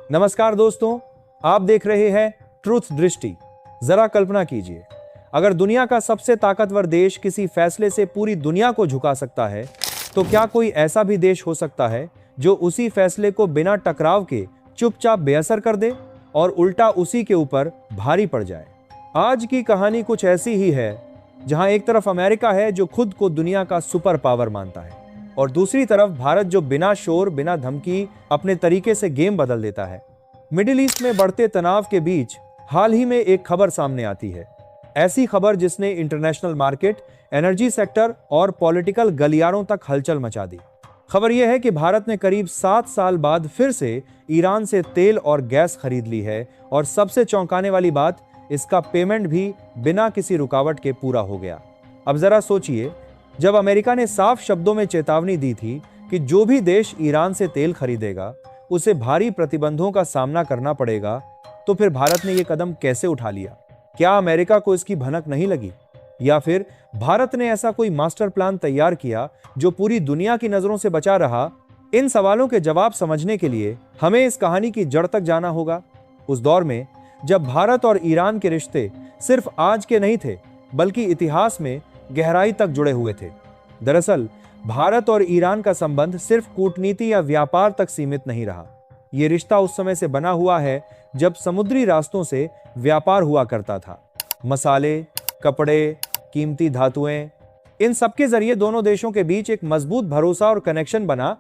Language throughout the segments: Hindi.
नमस्कार दोस्तों, आप देख रहे हैं ट्रुथ दृष्टि। जरा कल्पना कीजिए, अगर दुनिया का सबसे ताकतवर देश किसी फैसले से पूरी दुनिया को झुका सकता है, तो क्या कोई ऐसा भी देश हो सकता है जो उसी फैसले को बिना टकराव के चुपचाप बेअसर कर दे और उल्टा उसी के ऊपर भारी पड़ जाए। आज की कहानी कुछ ऐसी ही है, जहां एक तरफ अमेरिका है जो खुद को दुनिया का सुपर पावर मानता है, और दूसरी तरफ भारत जो बिना शोर बिना धमकी अपने तरीके से गेम बदल देता है। मिडिल ईस्ट में बढ़ते तनाव के बीच हाल ही में एक खबर सामने आती है, ऐसी खबर जिसने इंटरनेशनल मार्केट, एनर्जी सेक्टर और पॉलिटिकल गलियारों तक हलचल मचा दी। खबर यह है कि भारत ने करीब 7 साल बाद फिर से ईरान से तेल और गैस खरीद ली है, और सबसे चौंकाने वाली बात, इसका पेमेंट भी बिना किसी रुकावट के पूरा हो गया। अब जरा सोचिए, जब अमेरिका ने साफ शब्दों में चेतावनी दी थी कि जो भी देश ईरान से तेल खरीदेगा उसे भारी प्रतिबंधों का सामना करना पड़ेगा, तो फिर भारत ने यह कदम कैसे उठा लिया? क्या अमेरिका को इसकी भनक नहीं लगी, या फिर भारत ने ऐसा कोई मास्टर प्लान तैयार किया जो पूरी दुनिया की नजरों से बचा रहा? इन सवालों के जवाब समझने के लिए हमें इस कहानी की जड़ तक जाना होगा, उस दौर में जब भारत और ईरान के रिश्ते सिर्फ आज के नहीं थे, बल्कि इतिहास में गहराई तक जुड़े हुए थे। दरअसल भारत और ईरान का संबंध सिर्फ कूटनीति या व्यापार तक सीमित नहीं रहा। यह रिश्ता उस समय से बना हुआ है जब समुद्री रास्तों से व्यापार हुआ करता था। मसाले, कपड़े, कीमती धातुएं, इन सबके जरिए दोनों देशों के बीच एक मजबूत भरोसा और कनेक्शन बना,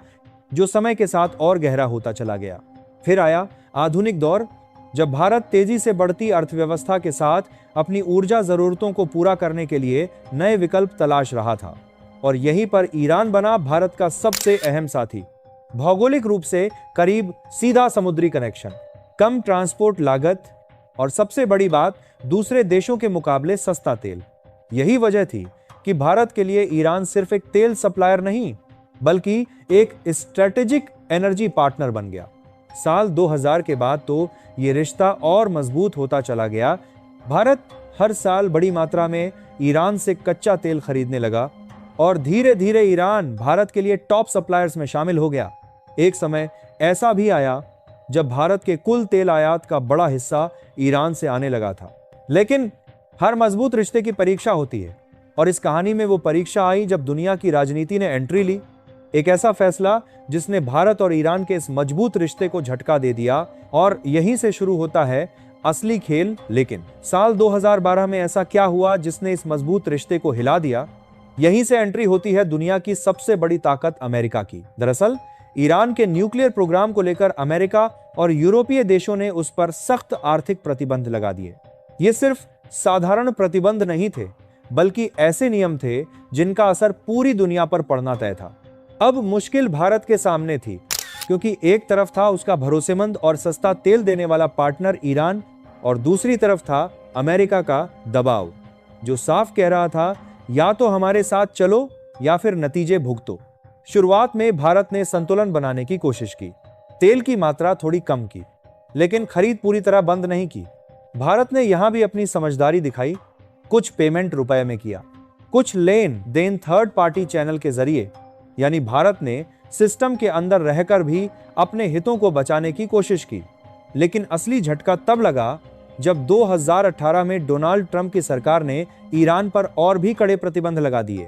जो समय के साथ और गहरा होता चला गया। फिर आया आधुनिक दौर, जब भारत तेजी से बढ़ती अर्थव्यवस्था के साथ अपनी ऊर्जा जरूरतों को पूरा करने के लिए नए विकल्प तलाश रहा था, और यहीं पर ईरान बना भारत का सबसे अहम साथी। भौगोलिक रूप से करीब सीधा समुद्री कनेक्शन, कम ट्रांसपोर्ट लागत, और सबसे बड़ी बात, दूसरे देशों के मुकाबले सस्ता तेल। यही वजह थी कि भारत के लिए ईरान सिर्फ एक तेल सप्लायर नहीं, बल्कि एक स्ट्रेटेजिक एनर्जी पार्टनर बन गया। साल 2000 के बाद तो ये रिश्ता और मजबूत होता चला गया। भारत हर साल बड़ी मात्रा में ईरान से कच्चा तेल खरीदने लगा, और धीरे धीरे ईरान भारत के लिए टॉप सप्लायर्स में शामिल हो गया। एक समय ऐसा भी आया जब भारत के कुल तेल आयात का बड़ा हिस्सा ईरान से आने लगा था। लेकिन हर मजबूत रिश्ते की परीक्षा होती है, और इस कहानी में वो परीक्षा आई जब दुनिया की राजनीति ने एंट्री ली। एक ऐसा फैसला जिसने भारत और ईरान के इस मजबूत रिश्ते को झटका दे दिया, और यहीं से शुरू होता है असली खेल। लेकिन साल 2012 में ऐसा क्या हुआ जिसने इस मजबूत रिश्ते को हिला दिया? यहीं से एंट्री होती है दुनिया की सबसे बड़ी ताकत अमेरिका की। दरअसल ईरान के न्यूक्लियर प्रोग्राम को लेकर अमेरिका और यूरोपीय देशों ने उस पर सख्त आर्थिक प्रतिबंध लगा दिए। ये सिर्फ साधारण प्रतिबंध नहीं थे, बल्कि ऐसे नियम थे जिनका असर पूरी दुनिया पर पड़ना तय था। अब मुश्किल भारत के सामने थी, क्योंकि एक तरफ था उसका भरोसेमंद और सस्ता तेल देने वाला पार्टनर ईरान, और दूसरी तरफ था अमेरिका का दबाव, जो साफ कह रहा था, या तो हमारे साथ चलो या फिर नतीजे भुगतो। शुरुआत में भारत ने संतुलन बनाने की कोशिश की, तेल की मात्रा थोड़ी कम की, लेकिन खरीद पूरी तरह बंद नहीं की। भारत ने यहां भी अपनी समझदारी दिखाई। कुछ पेमेंट रुपए में किया, कुछ लेन देन थर्ड पार्टी चैनल के जरिए, यानी भारत ने सिस्टम के अंदर रहकर भी अपने हितों को बचाने की कोशिश की। लेकिन असली झटका तब लगा जब 2018 में डोनाल्ड ट्रंप की सरकार ने ईरान पर और भी कड़े प्रतिबंध लगा दिए।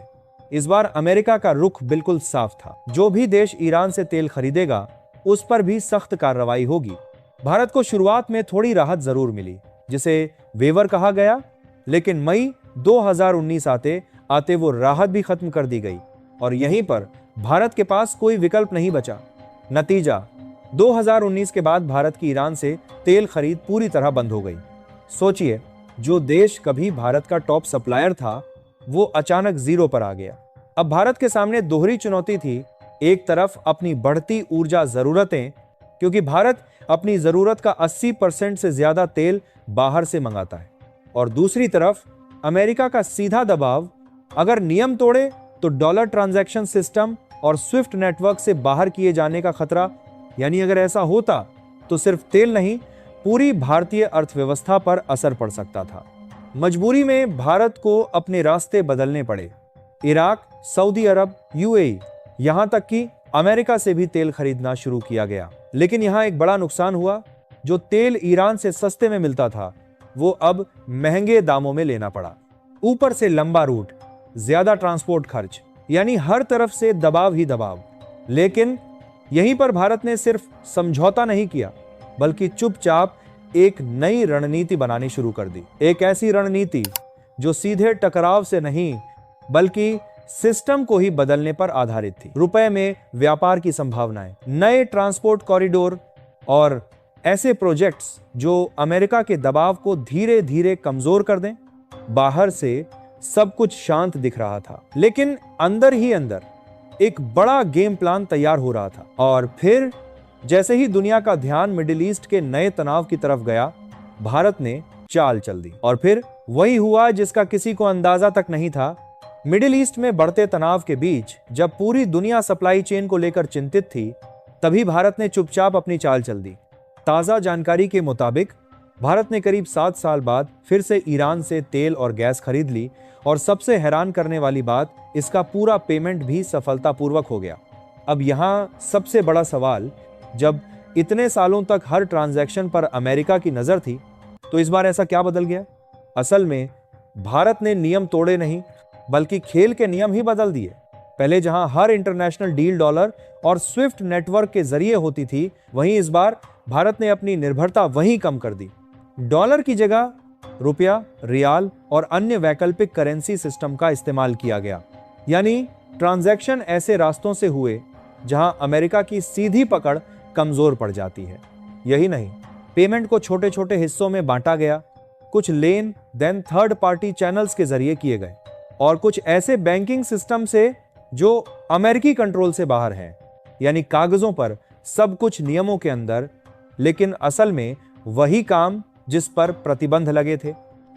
इस बार अमेरिका का रुख बिल्कुल साफ था, जो भी देश ईरान से तेल खरीदेगा उस पर भी सख्त कार्रवाई होगी। भारत को शुरुआत में थोड़ी राहत जरूर मिली, जिसे वेवर कहा गया, लेकिन मई 2019 आते आते वो राहत भी खत्म कर दी गई, और यहीं पर भारत के पास कोई विकल्प नहीं बचा। नतीजा, 2019 के बाद भारत की ईरान से तेल खरीद पूरी तरह बंद हो गई। सोचिए, जो देश कभी भारत का टॉप सप्लायर था, वो अचानक जीरो पर आ गया। अब भारत के सामने दोहरी चुनौती थी। एक तरफ अपनी बढ़ती ऊर्जा जरूरतें, क्योंकि भारत अपनी जरूरत का 80% से ज्यादा तेल बाहर से मंगाता है, और दूसरी तरफ अमेरिका का सीधा दबाव। अगर नियम तोड़े तो डॉलर ट्रांजैक्शन सिस्टम और स्विफ्ट नेटवर्क से बाहर किए जाने का खतरा। यानी अगर ऐसा होता तो सिर्फ तेल नहीं, पूरी भारतीय अर्थव्यवस्था पर असर पड़ सकता था। मजबूरी में भारत को अपने रास्ते बदलने पड़े। इराक, सऊदी अरब, यूएई, यहां तक कि अमेरिका से भी तेल खरीदना शुरू किया गया। लेकिन यहां एक बड़ा नुकसान हुआ। जो तेल ईरान से सस्ते में मिलता था वो अब महंगे दामों में लेना पड़ा। ऊपर से लंबा रूट, ज्यादा ट्रांसपोर्ट खर्च, यानी हर तरफ से दबाव ही दबाव। लेकिन यहीं पर भारत ने सिर्फ समझौता नहीं किया, बल्कि चुपचाप एक नई रणनीति बनानी शुरू कर दी। एक ऐसी रणनीति जो सीधे टकराव से नहीं बल्कि सिस्टम को ही बदलने पर आधारित थी। रुपए में व्यापार की संभावनाएं, नए ट्रांसपोर्ट कॉरिडोर और ऐसे प्रोजेक्ट्स जो अमेरिका के दबाव को धीरे धीरे कमजोर कर दें। बाहर से सब कुछ शांत दिख रहा था, लेकिन अंदर ही अंदर एक बड़ा गेम प्लान तैयार हो रहा था। और फिर जैसे ही दुनिया का ध्यान मिडिल ईस्ट के नए तनाव की तरफ गया, भारत ने चाल चल दी। और फिर वही हुआ जिसका किसी को अंदाजा तक नहीं था। मिडिल ईस्ट में बढ़ते तनाव के बीच जब पूरी दुनिया सप्लाई चेन को लेकर चिंतित थी, तभी भारत ने चुपचाप अपनी चाल चल दी। ताजा जानकारी के मुताबिक भारत ने करीब 7 साल बाद फिर से ईरान से तेल और गैस खरीद ली, और सबसे हैरान करने वाली बात, इसका पूरा पेमेंट भी सफलतापूर्वक हो गया। अब यहां सबसे बड़ा सवाल, जब इतने सालों तक हर ट्रांजैक्शन पर अमेरिका की नजर थी, तो इस बार ऐसा क्या बदल गया? असल में भारत ने नियम तोड़े नहीं, बल्कि खेल के नियम ही बदल दिए। पहले जहां हर इंटरनेशनल डील डॉलर और स्विफ्ट नेटवर्क के जरिए होती थी, वहीं इस बार भारत ने अपनी निर्भरता वहीं कम कर दी। डॉलर की जगह रुपया, रियाल और अन्य वैकल्पिक करेंसी सिस्टम का इस्तेमाल किया गया। यानी ट्रांजैक्शन ऐसे रास्तों से हुए जहां अमेरिका की सीधी पकड़ कमजोर पड़ जाती है। यही नहीं, पेमेंट को छोटे छोटे हिस्सों में बांटा गया। कुछ लेन देन थर्ड पार्टी चैनल्स के जरिए किए गए, और कुछ ऐसे बैंकिंग सिस्टम से जो अमेरिकी कंट्रोल से बाहर हैं। यानी कागजों पर सब कुछ नियमों के अंदर, लेकिन असल में वही काम जिस पर प्रतिबंध लगे थे।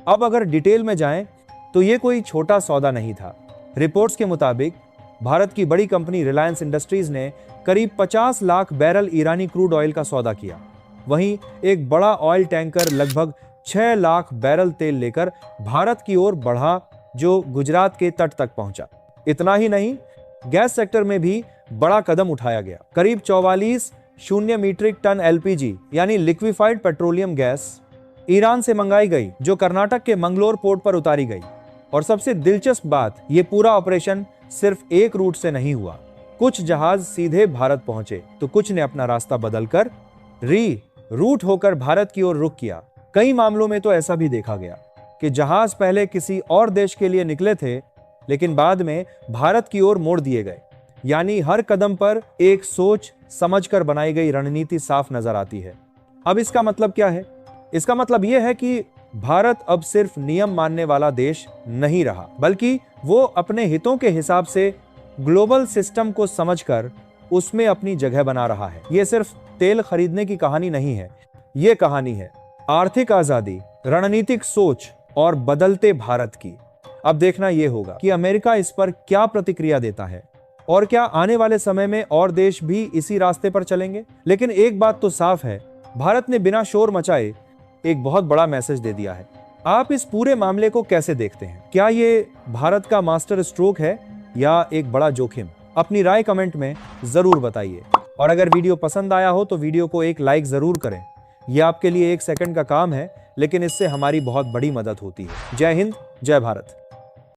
अब अगर डिटेल में जाएं तो ये कोई छोटा सौदा नहीं था। रिपोर्ट्स के मुताबिक भारत की बड़ी कंपनी रिलायंस इंडस्ट्रीज ने करीब 50 लाख बैरल ईरानी क्रूड ऑयल का सौदा किया। वहीं एक बड़ा ऑयल टैंकर लगभग 6 लाख बैरल तेल लेकर भारत की ओर बढ़ा, जो गुजरात के तट तक पहुंचा। इतना ही नहीं, गैस सेक्टर में भी बड़ा कदम उठाया गया। करीब 44 मीट्रिक टन एलपीजी यानी लिक्विफाइड पेट्रोलियम गैस ईरान से मंगाई गई, जो कर्नाटक के मंगलोर पोर्ट पर उतारी गई। और सबसे दिलचस्प बात, ये पूरा ऑपरेशन सिर्फ एक रूट से नहीं हुआ। कुछ जहाज सीधे भारत पहुंचे, तो कुछ ने अपना रास्ता बदलकर रूट होकर भारत की ओर रुख किया। कई मामलों में तो ऐसा भी देखा गया कि जहाज पहले किसी और देश के लिए निकले थे, लेकिन बाद में भारत की ओर मोड़ दिए गए। यानी हर कदम पर एक सोच समझकर बनाई गई रणनीति साफ नजर आती है। अब इसका मतलब क्या है? इसका मतलब यह है कि भारत अब सिर्फ नियम मानने वाला देश नहीं रहा, बल्कि वो अपने हितों के हिसाब से ग्लोबल सिस्टम को समझकर उसमें अपनी जगह बना रहा है। ये सिर्फ तेल खरीदने की कहानी नहीं है, ये कहानी है आर्थिक आजादी, रणनीतिक सोच और बदलते भारत की। अब देखना यह होगा कि अमेरिका इस पर क्या प्रतिक्रिया देता है, और क्या आने वाले समय में और देश भी इसी रास्ते पर चलेंगे। लेकिन एक बात तो साफ है, भारत ने बिना शोर मचाए एक बहुत बड़ा मैसेज दे दिया है। आप इस पूरे मामले को कैसे देखते हैं? क्या ये भारत का मास्टर स्ट्रोक है या एक बड़ा जोखिम? अपनी राय कमेंट में जरूर बताइए। और अगर वीडियो पसंद आया हो तो वीडियो को एक लाइक जरूर करें। यह आपके लिए 1 सेकंड का काम है, लेकिन इससे हमारी बहुत बड़ी मदद होती है। जय हिंद, जय भारत।